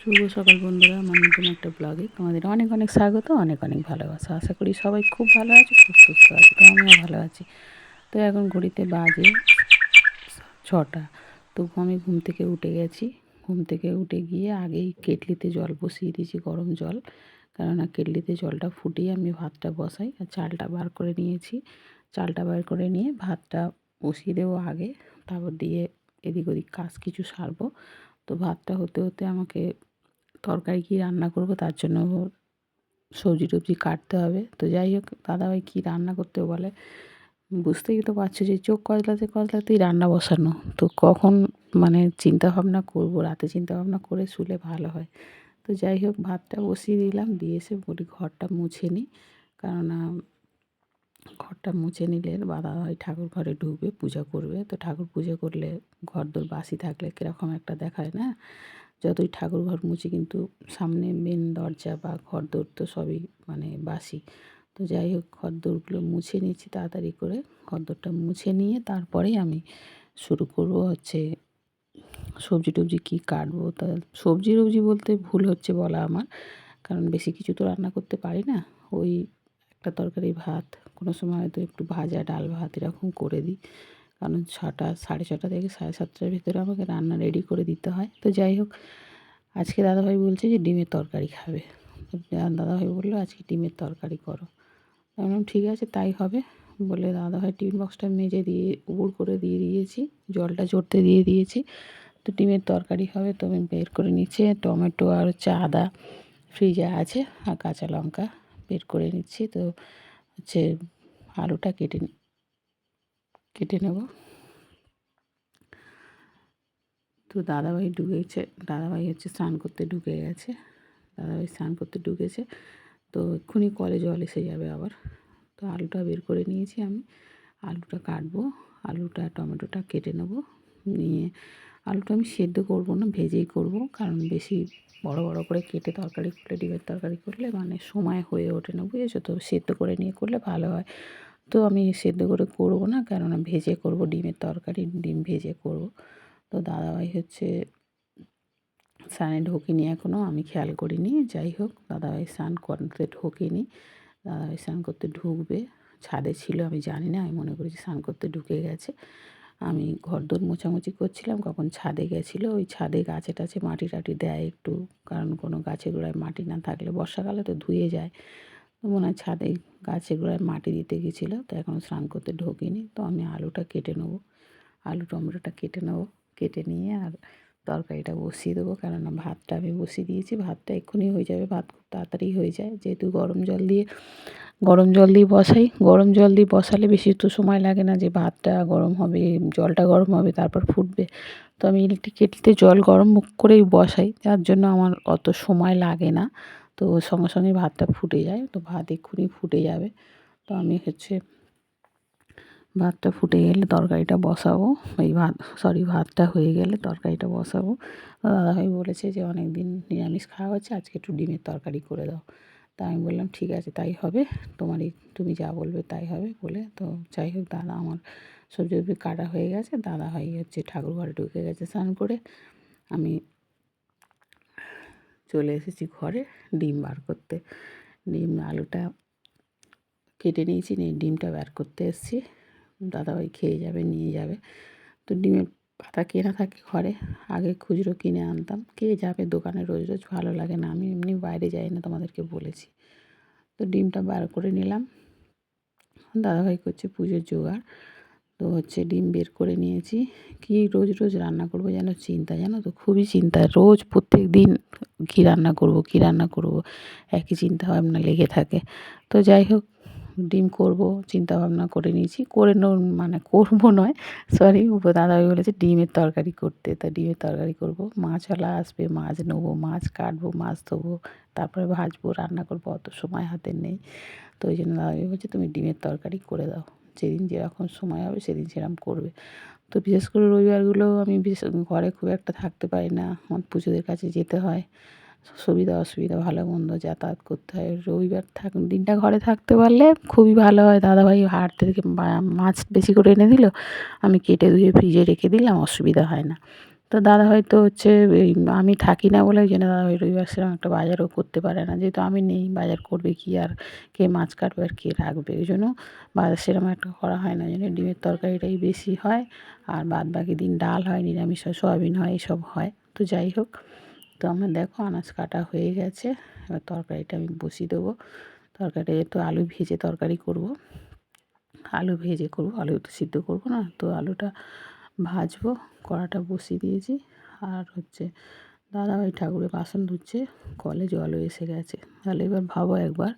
শুভ সকাল বন্ধুরা, আমার নতুন একটা ব্লগে তোমাদের অনেক অনেক স্বাগত, অনেক অনেক ভালোবাসা। আশা করি সবাই খুব ভালো আছে, খুব সুস্থ আছে। তো আমিও ভালো আছি। তো এখন ঘড়িতে বাজে 6টা। তো আমি ঘুম থেকে উঠে গেছি। ঘুম থেকে উঠে গিয়ে আগেই কেটলিতে জল বসিয়ে দিয়েছি, গরম জল। কেননা কেটলিতে জলটা ফুটিয়ে আমি ভাতটা বসাই। আর চালটা বার করে নিয়েছি। চালটা বার করে নিয়ে ভাতটা বসিয়ে দেবো আগে, তারপর দিয়ে এদিক ওদিক কাজ কিছু সারবো। তো ভাতটা হতে হতে আমাকে তরকারি কী রান্না করব তার জন্য সবজি টবজি কাটতে হবে। তো যাই হোক, দাদাভাই কী রান্না করতে বলে, বুঝতেই তো পারছো যে চোখ কচলাতে কচলাতেই রান্না বসানো। তো কখন মানে চিন্তা ভাবনা করব, রাতে চিন্তা ভাবনা করে শুলে ভালো হয়। তো যাই হোক, ভাতটা বসিয়ে দিলাম, দিয়ে এসে বলি ঘরটা মুছে নিই। কেননা ঘরটা মুছে নিলে দাদাভাই ঠাকুর ঘরে ঢুকবে, পূজা করবে। তো ঠাকুর পুজো করলে ঘরদোর বাসি থাকলে কীরকম একটা দেখায় না। যতই ঠাকুর ঘর মুছি কিন্তু সামনে মেন দরজা বা ঘরদোর তো সবই মানে বাসি। তো যাই হোক, ঘরদোরগুলো মুছে নিচ্ছি তাড়াতাড়ি করে। ঘরদোরটা মুছে নিয়ে তারপরেই আমি শুরু করব হচ্ছে সবজি টবজি কী কাটবো। তা সবজি টবজি বলতে ভুল হচ্ছে বলা আমার, কারণ বেশি কিছু তো রান্না করতে পারি না। ওই একটা তরকারি ভাত, কোনো সময় হয়তো একটু ভাজা ডাল ভাত এরকম করে দিই। কারণ 6টা 6:30 থেকে 7:30টার ভিতরে আমাকে রান্না রেডি করে দিতে হয়। তো যাই হোক, আজকে দাদাভাই বলছে যে ডিমের তরকারি খাবে। তো দাদাভাই বললো আজকে ডিমের তরকারি করো। আমি বললাম ঠিক আছে তাই হবে। বলে দাদাভাই টিফিন বক্সটা মেজে দিয়ে উবুড় করে দিয়ে দিয়েছি, জলটা ঝরতে দিয়ে দিয়েছি। তো ডিমের তরকারি হবে। তো আমি বের করে নিচ্ছি টমেটো আর হচ্ছে আদা ফ্রিজে আছে, আর কাঁচা লঙ্কা বের করে নিচ্ছি। তো হচ্ছে আলুটা কেটে নেব। তো দাদাভাই ঢুকেছে, দাদাভাই হচ্ছে স্নান করতে ঢুকে গেছে। দাদাভাই স্নান করতে ঢুকেছে, তো এক্ষুনি কলে জল এসে যাবে আবার। তো আলুটা বের করে নিয়েছি আমি, আলুটা কাটবো। আলুটা টমেটোটা কেটে নেব। নিয়ে আলুটা আমি সেদ্ধ করব না, ভেজেই করব। কারণ বেশি বড় বড় করে কেটে তরকারি করলে, ডিমের তরকারি করলে মানে সময় হয়ে ওঠে না, বুঝেছো তো। সেদ্ধ করে নিয়ে করলে ভালো হয়। তো আমি সেদ্ধ করে করব না, কেননা ভেজে করব ডিমের তরকারি, ডিম ভেজে করব। তো দাদাভাই হচ্ছে স্নানে ঢোকেনি এখনও, আমি খেয়াল করিনি। যাই হোক, দাদাভাই স্নান করতে ঢোকেনি। দাদাভাই স্নান করতে ঢুকবে, ছাদে ছিল আমি জানি না, আমি মনে করেছি স্নান করতে ঢুকে গেছে। আমি ঘরদোর মোছামুছি করছিলাম, কখন ছাদে গেছিলো। ওই ছাদে গাছে টাছে মাটি টাটি দেয় একটু, কারণ কোনো গাছের গোড়ায় মাটি না থাকলে বর্ষাকালে তো ধুয়ে যায়। তো মনে হয় ছাদে গাছের গোড়ায় মাটি দিতে গেছিলো। তো এখনও স্নান করতে ঢোকেনি। তো আমি আলুটা কেটে নেবো, আলু টমেটোটা কেটে নেবো। কেটে নিয়ে আর তরকারিটা বসিয়ে দেবো। কেননা ভাতটা আমি বসিয়ে দিয়েছি, ভাতটা এক্ষুনি হয়ে যাবে। ভাত খুব তাড়াতাড়ি হয়ে যায়, যেহেতু গরম জল দিয়ে বসাই। গরম জল দিয়ে বসালে বেশি তো সময় লাগে না, যে ভাতটা গরম হবে, জলটা গরম হবে, তারপর ফুটবে। তো আমি ইলেকট্রিক কেটলিতে জল গরম করেই বসাই, যার জন্য আমার অত সময় লাগে না। তো সঙ্গে সঙ্গে ভাতটা ফুটে যায়। তো ভাত এক্ষুনি ফুটে যাবে। তো আমি হচ্ছে ভাতটা ফুটে গেলে তরকারিটা বসাবো। ভাতটা হয়ে গেলে তরকারিটা বসাবো। দাদাভাই বলেছে যে অনেক দিন নিরামিষ খাওয়া হচ্ছে, আজকে একটু ডিমের তরকারি করে দাও। তা আমি বললাম ঠিক আছে তাই হবে, তুমি যা বলবে তাই হবে বলে। তো যাই হোক, দাদা আমার সবজি টবজি কাটা হয়ে গেছে। দাদাভাই হচ্ছে ঠাকুর ঘরে ঢুকে গেছে স্নান করে। আমি চলে এসেছি ঘরে ডিম বার করতে। ডিম আলুটা কেটে নিয়েছি, নিয়ে ডিমটা বার করতে এসেছি। দাদাভাই খেয়ে যাবে, নিয়ে যাবে। তো ডিমের পাতা কেনা থাকে ঘরে, আগে খুচরো কিনে আনতাম। কে যাবে দোকানে রোজ রোজ, ভালো লাগে না। আমি এমনি বাইরে যাই না, তোমাদেরকে বলেছি। তো ডিমটা বার করে নিলাম। দাদাভাই করছে পুজোর জোগাড়। তো হচ্ছে ডিম বের করে নিয়েছি। কী রোজ রোজ রান্না করবো যেন চিন্তা, জানো তো, খুবই চিন্তা। রোজ প্রত্যেক দিন কী রান্না করব, কী রান্না করব, একই চিন্তা ভাবনা লেগে থাকে। তো যাই হোক, ডিম করব চিন্তা ভাবনা করে নিয়েছি। মানে করবো নয়, সরি, দাদাভাই বলেছে ডিমের তরকারি করতে। তা ডিমের তরকারি করব। মাছওয়ালা আসবে, মাছ নেবো, মাছ কাটবো, মাছ ধোবো, তারপরে ভাজবো, রান্না করবো, অত সময় হাতে নেই। তো ওই জন্য দাদাভাই বলছে তুমি ডিমের তরকারি করে দাও, যেদিন যেরকম সময় হবে সেদিন সেরকম করবে। তো বিশেষ করে রবিবারগুলো আমি ঘরে খুব একটা থাকতে পারি না, আমার পুজোদের কাছে যেতে হয়। সুবিধা অসুবিধা ভালো মন্দ যাতায়াত করতে হয়। রবিবার দিনটা ঘরে থাকতে পারলে খুবই ভালো হয়। দাদাভাই হাট থেকে মাছ বেশি করে এনে দিল, আমি কেটে ধুয়ে ফ্রিজে রেখে দিলাম, অসুবিধা হয় না। তো তো দাদা হয়তো হচ্ছে এই আমি থাকি না বলে ওই জন্য দাদাভাই রবিবার সেরকম একটা বাজারও করতে পারে না, যেহেতু আমি নেই বাজার করবে কি আর, কে মাছ কাটবে আর কে রাখবে, ওই জন্য বাজার সেরকম একটা করা হয় না, ওই জন্য ডিমের তরকারিটাই বেশি হয়। আর বাদ বাকি দিন ডাল হয়, নিরামিষ হয়, সয়াবিন হয়, এসব হয়। তো যাই হোক, তো আমার দেখো আনাজ কাটা হয়ে গেছে, এবার তরকারিটা আমি বসিয়ে দেবো। তরকারিটা একটু আলু ভেজে তরকারি করব, আলু ভেজে করব, আলু তো সিদ্ধ করব না, তো আলুটা ভাজবো। কড়াটা বসিয়ে দিয়েছি। আর হচ্ছে দাদাভাই ঠাকুরের বাসন ধুচ্ছে, কলে জলও এসে গেছে। তাহলে এবার ভাবো একবার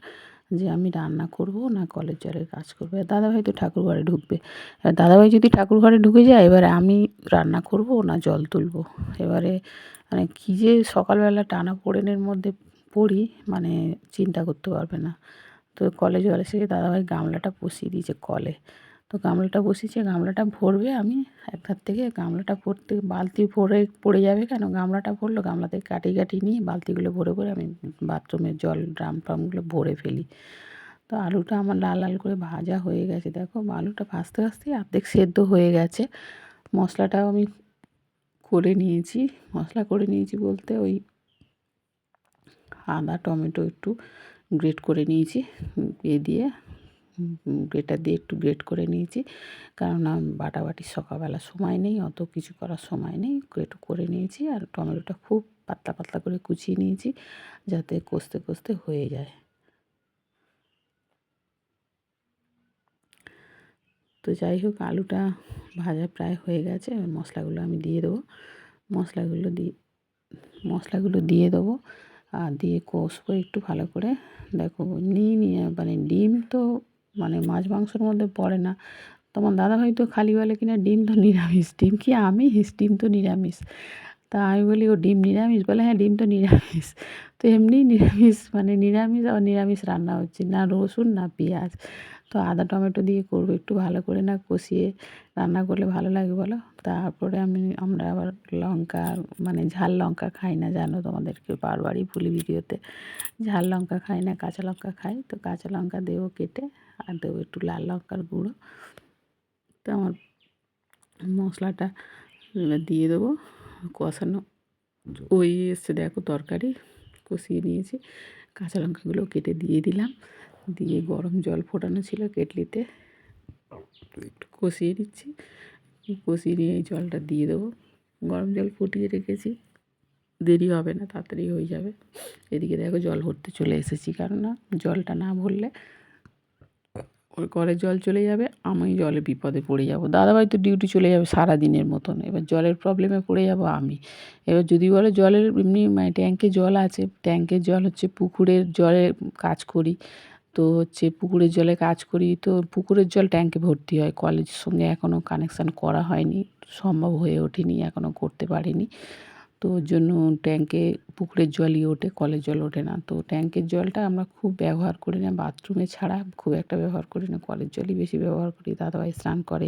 যে আমি রান্না করব না কলের জলের কাজ করবো। আর দাদাভাই তো ঠাকুর ঘরে ঢুকবে, এবার দাদাভাই যদি ঠাকুর ঘরে ঢুকে যায় এবারে আমি রান্না করব না জল তুলবো। এবারে মানে কী যে সকালবেলা টানাপোড়েনের মধ্যে পড়ি, মানে চিন্তা করতে পারবে না। তো কলে জল এসে দাদাভাই গামলাটা বসিয়ে দিয়েছে কলে। তো গামলাটা বসিয়েছে, গামলাটা ভরবে, আমি এক ধার থেকে গামলাটা ভরতে বালতি ভরে পড়ে যাবে কেন, গামলাটা ভরলো, গামলা থেকে কাটি নিয়ে বালতিগুলো ভরে ভরে আমি বাথরুমের জল ড্রাম ট্রামগুলো ভরে ফেলি। তো আলুটা আমার লাল লাল করে ভাজা হয়ে গেছে, দেখো আলুটা ভাজতে ভাজতেই অর্ধেক সেদ্ধ হয়ে গেছে। মশলাটাও আমি করে নিয়েছি, মশলা করে নিয়েছি বলতে ওই আদা টমেটো একটু গ্রেট করে নিয়েছি, দিয়ে গ্রেটার দিয়ে একটু গ্রেট করে নিয়েছি, কেননা বাটাবাটি সকালবেলা সময় নেই, অত কিছু করার সময় নেই, গ্রেট করে নিয়েছি। আর টমেটোটা খুব পাতলা পাতলা করে কুচিয়ে নিয়েছি, যাতে কষতে কষতে হয়ে যায়। তো যাই হোক, আলুটা ভাজা প্রায় হয়ে গেছে, মশলাগুলো আমি দিয়ে দেবো, মশলাগুলো দিয়ে দেবো, আর দিয়ে কষবো একটু ভালো করে। দেখো নিয়ে মানে ডিম তো মানে মাছ মাংসর মধ্যে পড়ে না, তোমার দাদাভাই তো খালি বলে কিনা ডিম তো নিরামিষ, ডিম কি আমিষ, ডিম তো নিরামিষ। তা আমি বলি ও ডিম নিরামিষ, বলে হ্যাঁ ডিম তো নিরামিষ। তো এমনি নিরামিষ মানে নিরামিষ, আবার নিরামিষ রান্না হচ্ছে, না রসুন না পেঁয়াজ। তো আদা টমেটো দিয়ে করবো, একটু ভালো করে না কষিয়ে রান্না করলে ভালো লাগে বলো। তারপরে আমরা আবার লঙ্কা মানে ঝাল লঙ্কা খাই না, জানো তোমাদেরকে বারবারই ভুলি ভিডিওতে, ঝাল লঙ্কা খাই না, কাঁচা লঙ্কা খাই। তো কাঁচা লঙ্কা দেবো কেটে, আর দেবো একটু লাল লঙ্কার গুঁড়ো। তো আমার মশলাটা এবার দিয়ে দেবো, কষানো ওই এসছে দেখো তরকারি কষিয়ে নিয়েছি, কাঁচা লঙ্কাগুলো কেটে দিয়ে দিলাম, দিয়ে গরম জল ফোটানো ছিল কেটলিতে, একটু কষিয়ে দিচ্ছি, কষিয়ে নিয়ে এই জলটা দিয়ে দেবো। গরম জল ফুটিয়ে রেখেছি, দেরি হবে না, তাড়াতাড়ি হয়ে যাবে। এদিকে দেখো জল ভরতে চলে এসেছি, কেননা জলটা না ভরলে ওই কলের জল চলে যাবে, আমি জলে বিপদে পড়ে যাব। দাদাভাই তো ডিউটি চলে যাবে সারা দিনের মতন, এবার জলের প্রবলেমে পড়ে যাব আমি। এবার যদি বলে জলের এমনি মানে ট্যাঙ্কে জল আছে, ট্যাঙ্কের জল হচ্ছে পুকুরের জলে কাজ করি, তো হচ্ছে পুকুরের জলে কাজ করি, তো পুকুরের জল ট্যাঙ্কে ভর্তি হয়, কলের সঙ্গে এখনও কানেকশান করা হয়নি, সম্ভব হয়ে ওঠেনি, এখনও করতে পারিনি। তো ওর জন্য ট্যাঙ্কে পুকুরের জলই ওঠে, কলের জল ওঠে না। তো ট্যাঙ্কের জলটা আমরা খুব ব্যবহার করি না, বাথরুমে ছাড়া খুব একটা ব্যবহার করি না, কলের জলই বেশি ব্যবহার করি। দাদাভাই স্নান করে,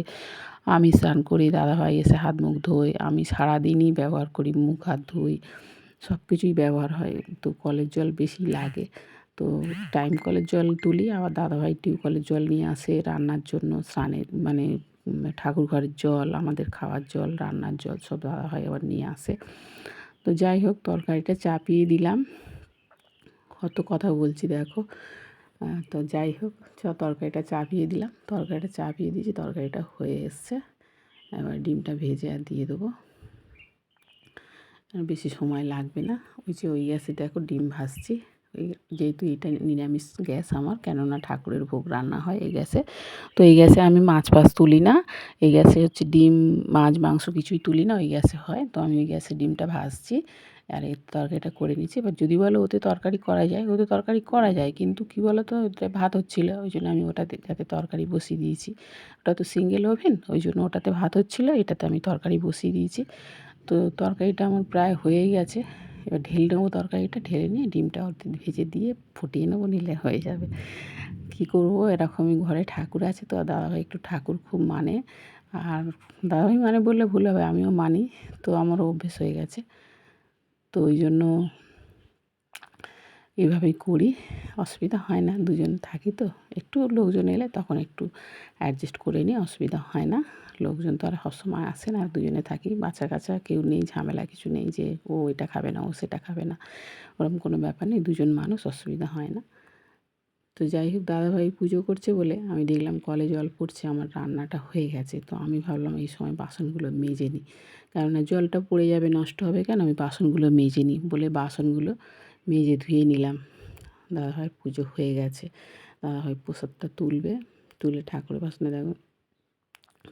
আমি স্নান করি, দাদাভাই এসে হাত মুখ ধোয়, আমি সারাদিনই ব্যবহার করি, মুখ হাত ধুই, সব কিছুই ব্যবহার হয়। তো কলের জল বেশি লাগে। তো টাইম কলের জল তুলি, আবার দাদাভাই টিউবকলের জল নিয়ে আসে রান্নার জন্য, স্নানের মানে ঠাকুর ঘরের জল, আমাদের খাওয়ার জল, রান্নার জল সব দাদাভাই আবার নিয়ে আসে। তো যাই হোক, তরকারিটা চাপিয়ে দিলাম, কত কথা বলছি দেখো। তো যাই হোক, তরকারিটা চাপিয়ে দিলাম, তরকারিটা চাপিয়ে দিয়েছি, তরকারিটা হয়ে এসছে। এবার ডিমটা ভেজে আর দিয়ে দেবো, বেশি সময় লাগবে না। ওই যে ওই গ্যাসে দেখো ডিম ভাজছি, ওই যেহেতু এটা নিরামিষ গ্যাস আমার, কেননা ঠাকুরের ভোগ রান্না হয় এই গ্যাসে, তো এই গ্যাসে আমি মাছ ফাছ তুলি না, এই গ্যাসে হচ্ছে ডিম মাছ মাংস কিছুই তুলি না, ওই গ্যাসে হয়। তো আমি ওই গ্যাসে ডিমটা ভাজছি, আর এই তরকারিটা করে নিচ্ছি। এবার যদি বলো ওতে তরকারি করা যায়, ওতে তরকারি করা যায়, কিন্তু কী বলো তো, ওতে ভাত হচ্ছিলো, ওই জন্য আমি ওটাতে যাতে তরকারি বসিয়ে দিয়েছি। ওটা তো সিঙ্গেল ওভেন, ওই জন্য ওটাতে ভাত হচ্ছিলো, এটাতে আমি তরকারি বসিয়ে দিয়েছি। তো তরকারিটা আমার প্রায় হয়েই গেছে, এবার ঢেলে নেবো, তরকারিটা ঢেলে নিয়ে ডিমটা ভেজে দিয়ে ফুটিয়ে নেবো, নিলে হয়ে যাবে। কী করবো, এরকমই ঘরে ঠাকুর আছে, তো দাদাভাই একটু ঠাকুর খুব মানে, আর দাদাভাই মানে বললে ভুল হবে, আমিও মানি, তো আমারও অভ্যেস হয়ে গেছে। তো ওই জন্য এভাবেই করি, অসুবিধা হয় না, দুজন থাকি তো। একটু লোকজন এলে তখন একটু অ্যাডজাস্ট করে নিই, অসুবিধা হয় না। লোকজন তো আর সবসময় আসে না, দুজনে থাকি, বাচ্চা কাচ্চা কেউ নেই, ঝামেলা কিছু নেই যে ও এটা খাবে না ও সেটা খাবে না, ওরকম কোনো ব্যাপার নেই, দুজন মানুষ, অসুবিধা হয় না। তো যাই হোক, দাদাভাই পুজো করছে বলে আমি দেখলাম কলে জল পড়ছে, আমার রান্নাটা হয়ে গেছে। তো আমি ভাবলাম এই সময় বাসনগুলো মেজে নিই, কেননা জলটা পড়ে যাবে, নষ্ট হবে কেন, আমি বাসনগুলো মেজে নিই বলে বাসনগুলো মেজে ধুয়ে নিলাম। দাদাভাইয়ের পুজো হয়ে গেছে, দাদাভাই প্রসাদটা তুলবে, তুলে ঠাকুরের বাসনে দেখো,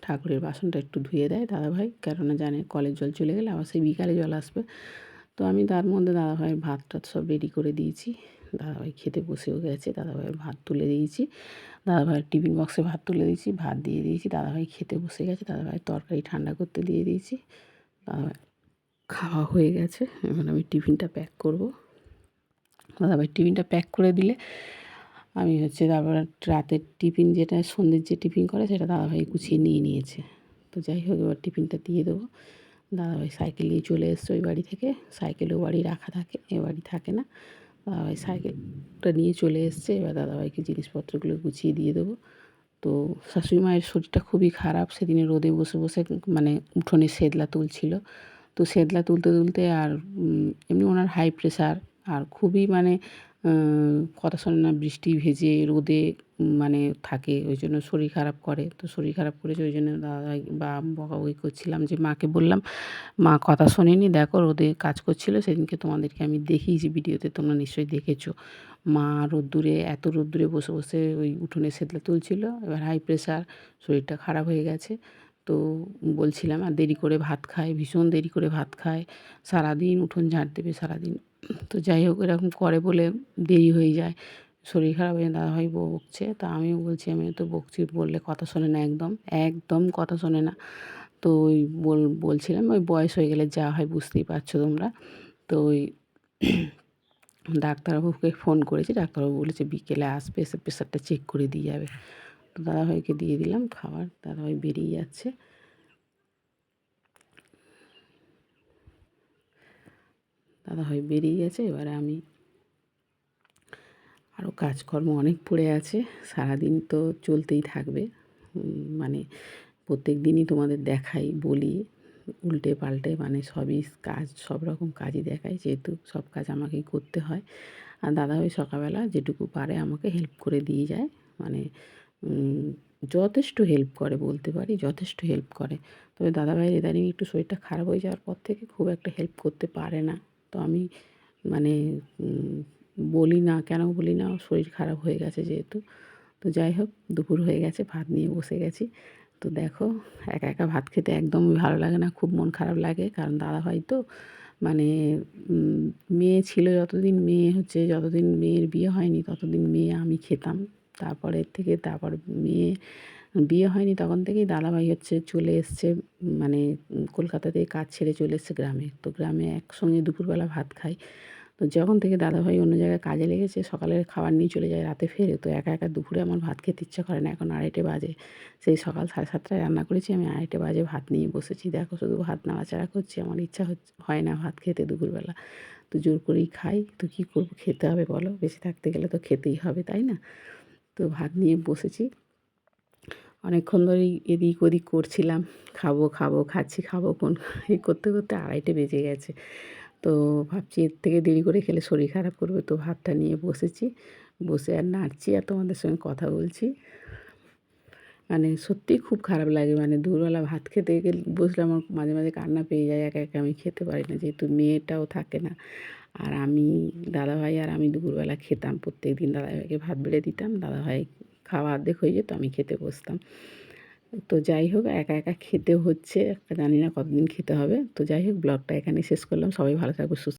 ঠাকুরের বাসনটা একটু ধুয়ে দেয় দাদাভাই, কেননা জানে কলের জল চলে গেলে আবার সেই বিকালে জল আসবে। তো আমি তার মধ্যে দাদাভাইয়ের ভাত টাত সব রেডি করে দিয়েছি, দাদাভাই খেতে বসেও গেছে, দাদাভাইয়ের ভাত তুলে দিয়েছি, দাদাভাইয়ের টিফিন বক্সে ভাত তুলে দিয়েছি, ভাত দিয়ে দিয়েছি, দাদাভাই খেতে বসে গেছে, দাদাভাইয়ের তরকারি ঠান্ডা করতে দিয়ে দিয়েছি, দাদাভাই খাওয়া হয়ে গেছে। এখন আমি টিফিনটা প্যাক করব। দাদাভাই টিফিনটা প্যাক করে দিলে আমি তারপর রাতের টিফিন, যেটা সন্ধ্যের যে টিফিন করে সেটা দাদাভাই গুছিয়ে নিয়ে নিয়েছে। তো যাই হোক, এবার টিফিনটা দিয়ে দেবো। দাদাভাই সাইকেল নিয়ে চলে এসছে ওই বাড়ি থেকে, সাইকেলেও বাড়ি রাখা থাকে, এ বাড়ি থাকে না। দাদাভাই সাইকেলটা নিয়ে চলে এসছে, এবার দাদাভাইকে জিনিসপত্রগুলো গুছিয়ে দিয়ে দেবো। তো শাশুড়ি মায়ের শরীরটা খুবই খারাপ, সেদিনে রোদে বসে বসে মানে উঠোনে সেদলা তুলছিল। তো সেদলা তুলতে তুলতে আর এমনি ওনার হাই প্রেশার, আর খুবই মানে কথা শোনে না, বৃষ্টি ভেজে রোদে মানে থাকে, ওই জন্য শরীর খারাপ করে। তো শরীর খারাপ করেছে, ওই জন্য দাদাভাই বা বকাবকি করছিলাম, যে মাকে বললাম, মা কথা শোনেনি, দেখো রোদে কাজ করছিল, সেদিনকে তোমাদেরকে আমি দেখিয়েছি ভিডিওতে, তোমরা নিশ্চয়ই দেখেছো। মা রোদ্দুরে, এত রোদ্দুরে বসে বসে ওই উঠোনে সেদলা তুলছিল, এবার হাই প্রেশার, শরীরটা খারাপ হয়ে গেছে। তো বলছিলাম, আর দেরি করে ভাত খায়, ভীষণ দেরি করে ভাত খায়, সারাদিন উঠোন ঝাড় দেবে সারাদিন। তো যাই হোক, এরকম করে বলে দেরি হয়ে যায়, শরীর খারাপ হয়ে দাদাভাই বকছে। তা আমিও বলছি, আমিও তো বকছি, বললে কথা শোনে না, একদম একদম কথা শোনে না। তো ওই বলছিলাম, ওই বয়স হয়ে গেলে যা হয় বুঝতেই পারছো তোমরা। তো ওই ডাক্তারবাবুকে ফোন করেছি, ডাক্তারবাবু বলেছে বিকেলে আসবে, এসে প্রেশারটা চেক করে দিয়ে যাবে। তো দাদাভাইকে দিয়ে দিলাম খাবার, দাদাভাই বেরিয়ে যাচ্ছে। দাদাভাই বেরিয়ে গেছে, এবারে আমি আরও কাজকর্ম অনেক পড়ে আছে, সারাদিন তো চলতেই থাকবে। মানে প্রত্যেক দিনই তোমাদের দেখাই, বলি, উল্টে পাল্টে মানে সবই কাজ, সব রকম কাজই দেখাই, যেহেতু সব কাজ আমাকেই করতে হয়। আর দাদাভাই সকালবেলা যেটুকু পারে আমাকে হেল্প করে দিয়ে যায়, মানে যথেষ্ট হেল্প করে বলতে পারি, যথেষ্ট হেল্প করে। তবে দাদাভাইয়ের ইদানিং একটু শরীরটা খারাপ হয়ে যাওয়ার পর থেকে খুব একটা হেল্প করতে পারে না। তো আমি মানে বলি না, কেন বলি না, শরীর খারাপ হয়ে গেছে যেহেতু। তো যাই হোক, দুপুর হয়ে গেছে, ভাত নিয়ে বসে গেছি। তো দেখো, একা একা ভাত খেতে একদমই ভালো লাগে না, খুব মন খারাপ লাগে, কারণ দাদাভাই তো মানে মেয়ে ছিল যতদিন, যতদিন মেয়ের বিয়ে হয়নি ততদিন মেয়ে আমি খেতাম। তারপরের থেকে, তারপর মেয়ে বিয়ে হয়নি তখন থেকেই দাদাভাই চলে এসছে, মানে কলকাতা থেকে কাজ ছেড়ে চলে এসছে গ্রামে। তো গ্রামে একসঙ্গে দুপুরবেলা ভাত খাই। তো যখন থেকে দাদাভাই অন্য জায়গায় কাজে লেগেছে, সকালের খাবার নিয়ে চলে যায়, রাতে ফেরে। তো একা একা দুপুরে আমার ভাত খেতে ইচ্ছা করে না, এখন 2:30 বাজে। সেই সকাল 7:30টায় রান্না করেছি, আমি 2:30 বাজে ভাত নিয়ে বসেছি। দেখো, শুধু ভাত নাড়াচাড়া করছি, আমার ইচ্ছা হয় না ভাত খেতে দুপুরবেলা। তো জোর করেই খাই, তো কী করবো, খেতে হবে বলো, বেঁচে থাকতে গেলে তো খেতেই হবে, তাই না? তো ভাত নিয়ে বসেছি, অনেকক্ষণ ধরেই এদিক ওদিক করছিলাম, খাবো খাবো, খাচ্ছি খাবো কোন, এই করতে করতে 2:30 বেজে গেছে। তো ভাবছি এর থেকে দেরি করে খেলে শরীর খারাপ করবে, তো ভাতটা নিয়ে বসেছি, বসে আর নাড়ছি আর তোমাদের সঙ্গে কথা বলছি। মানে সত্যিই খুব খারাপ লাগে, মানে দুপুরবেলা ভাত খেতে গেলে বসলে আমার মাঝে মাঝে কান্না পেয়ে যায়, একা একা আমি খেতে পারি না, যেহেতু মেয়েটাও থাকে না। আর আমি, দাদাভাই আর আমি দুপুরবেলা খেতাম, প্রত্যেক দিন দাদাভাইকে ভাত বেড়ে দিতাম, দাদাভাই খাওয়া অর্ধেক হয়ে যেত, আমি খেতে বসতাম। তো যাই হোক, একা একা খেতে হচ্ছে, একটা জানি না কতদিন খেতে হবে। তো যাই হোক, ব্লগটা এখানেই শেষ করলাম, সবাই ভালো থাকবে, সুস্থ